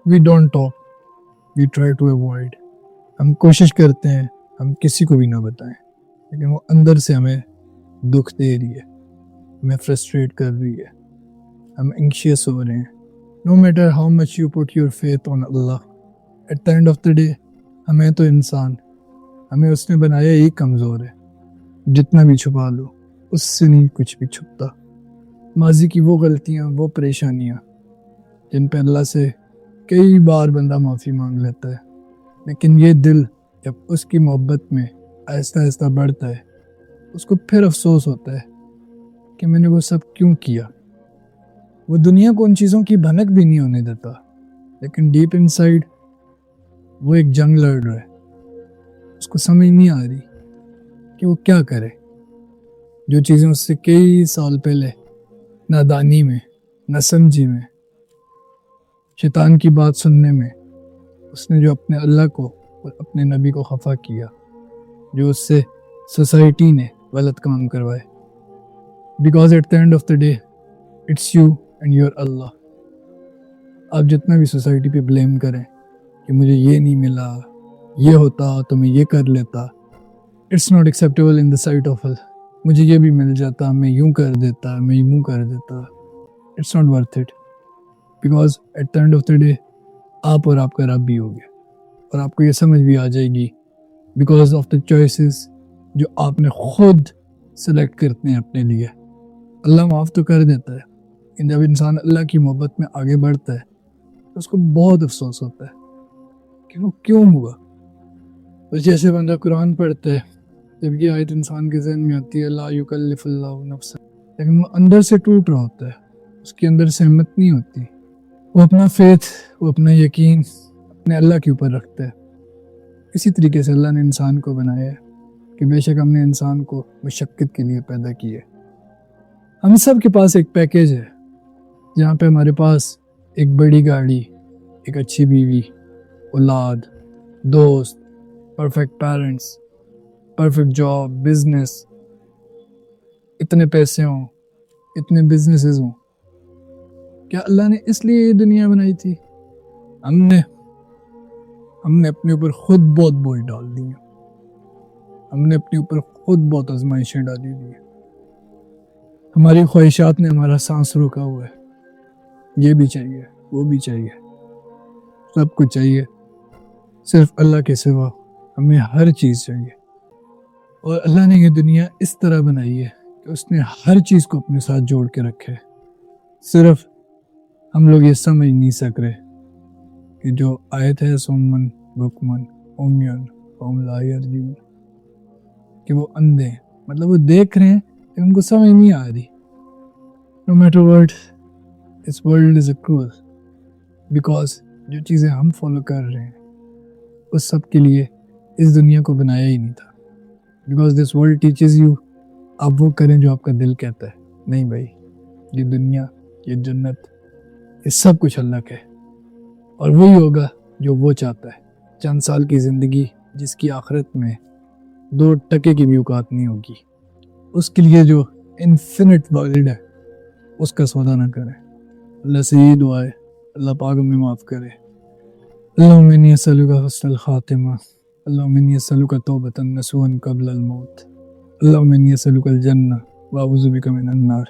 We don't talk, we try to avoid. ہم کوشش کرتے ہیں ہم کسی کو بھی نہ بتائیں, لیکن وہ اندر سے ہمیں دکھ دے رہی ہے, ہمیں فرسٹریٹ کر رہی ہے, ہم انکشیس ہو رہے ہیں. No matter how much you put your faith on Allah, at the end of the day ہمیں تو انسان, ہمیں اس نے بنایا ہی کمزور ہے. جتنا بھی چھپا لو اس سے نہیں کچھ بھی چھپتا. ماضی کی وہ غلطیاں, وہ پریشانیاں جن پہ اللہ سے کئی بار بندہ معافی مانگ لیتا ہے, لیکن یہ دل جب اس کی محبت میں آہستہ آہستہ بڑھتا ہے, اس کو پھر افسوس ہوتا ہے کہ میں نے وہ سب کیوں کیا. وہ دنیا کو ان چیزوں کی بھنک بھی نہیں ہونے دیتا, لیکن ڈیپ انسائیڈ وہ ایک جنگ لڑ رہا ہے. اس کو سمجھ نہیں آ رہی کہ وہ کیا کرے. جو چیزیں اس سے کئی سال پہلے نادانی میں, نہ سمجھی میں, شیطان کی بات سننے میں, اس نے جو اپنے اللہ کو اور اپنے نبی کو خفا کیا, جو اس سے سوسائٹی نے غلط کام کروائے. Because at the end of the day it's you and your Allah. آپ جتنا بھی سوسائٹی پہ بلیم کریں کہ مجھے یہ نہیں ملا, یہ ہوتا تو میں یہ کر لیتا, it's not acceptable in the sight of Allah. مجھے یہ بھی مل جاتا, میں یوں کر دیتا, میں یوں کر دیتا. It's not worth it, because at the end of the day آپ اور آپ کا رب بھی ہو گیا, اور آپ کو یہ سمجھ بھی آ جائے گی بیکاز آف دا چوائسز جو آپ نے خود سلیکٹ کرتے ہیں اپنے لیے. اللہ معاف تو کر دیتا ہے, لیکن جب انسان اللہ کی محبت میں آگے بڑھتا ہے تو اس کو بہت افسوس ہوتا ہے کہ وہ کیوں ہوا. اور جیسے بندہ قرآن پڑھتا ہے, جب یہ آیت انسان کے ذہن میں آتی ہے, لا یکلف اللہ نفسا, لیکن وہ اندر سے ٹوٹ رہا ہوتا ہے, اس کے اندر سے ہمت نہیں ہوتی. وہ اپنا فیتھ, وہ اپنا یقین اپنے اللہ کے اوپر رکھتا ہے. اسی طریقے سے اللہ نے انسان کو بنایا ہے کہ بے شک ہم نے انسان کو مشقت کے لیے پیدا کیا ہے. ہم سب کے پاس ایک پیکیج ہے جہاں پہ ہمارے پاس ایک بڑی گاڑی, ایک اچھی بیوی, اولاد, دوست, perfect parents, perfect job, business, اتنے پیسے ہوں, اتنے بزنسز ہوں. کیا اللہ نے اس لیے یہ دنیا بنائی تھی؟ ہم نے اپنے اوپر خود بہت بوجھ ڈال دی ہیں. ہم نے اپنے اوپر خود بہت آزمائشیں ڈالی دی ہیں. ہماری خواہشات نے ہمارا سانس روکا ہوا ہے. یہ بھی چاہیے, وہ بھی چاہیے, سب کچھ چاہیے. صرف اللہ کے سوا ہمیں ہر چیز چاہیے. اور اللہ نے یہ دنیا اس طرح بنائی ہے کہ اس نے ہر چیز کو اپنے ساتھ جوڑ کے رکھے. صرف ہم لوگ یہ سمجھ نہیں سک رہے کہ جو آیت ہے سمن بکمن عمیان فہم لا یرجعون, کہ وہ اندھے ہیں, مطلب وہ دیکھ رہے ہیں لیکن ان کو سمجھ نہیں آ رہی. No matter what, this world is a cruel, because جو چیزیں ہم فالو کر رہے ہیں اس سب کے لیے اس دنیا کو بنایا ہی نہیں تھا. Because this world teaches you, آپ وہ کریں جو آپ کا دل کہتا ہے. نہیں بھائی, یہ دنیا, یہ جنت, یہ سب کچھ اللہ کا ہے, اور وہی ہوگا جو وہ چاہتا ہے. چند سال کی زندگی جس کی آخرت میں 2 ٹکے کی بھی اوقات نہیں ہوگی, اس کے لیے جو انفینٹ ورلڈ ہے اس کا سودا نہ کریں. اللہ سے یہ دعا ہے, اللہ پاک ہمیں معاف کرے. اللہم انی اسألک حسن الخاتمہ, اللہم انی اسألک توبۃ نصوحا قبل الموت, اللہم انی اسألک الجنہ واعوذ بک من النار.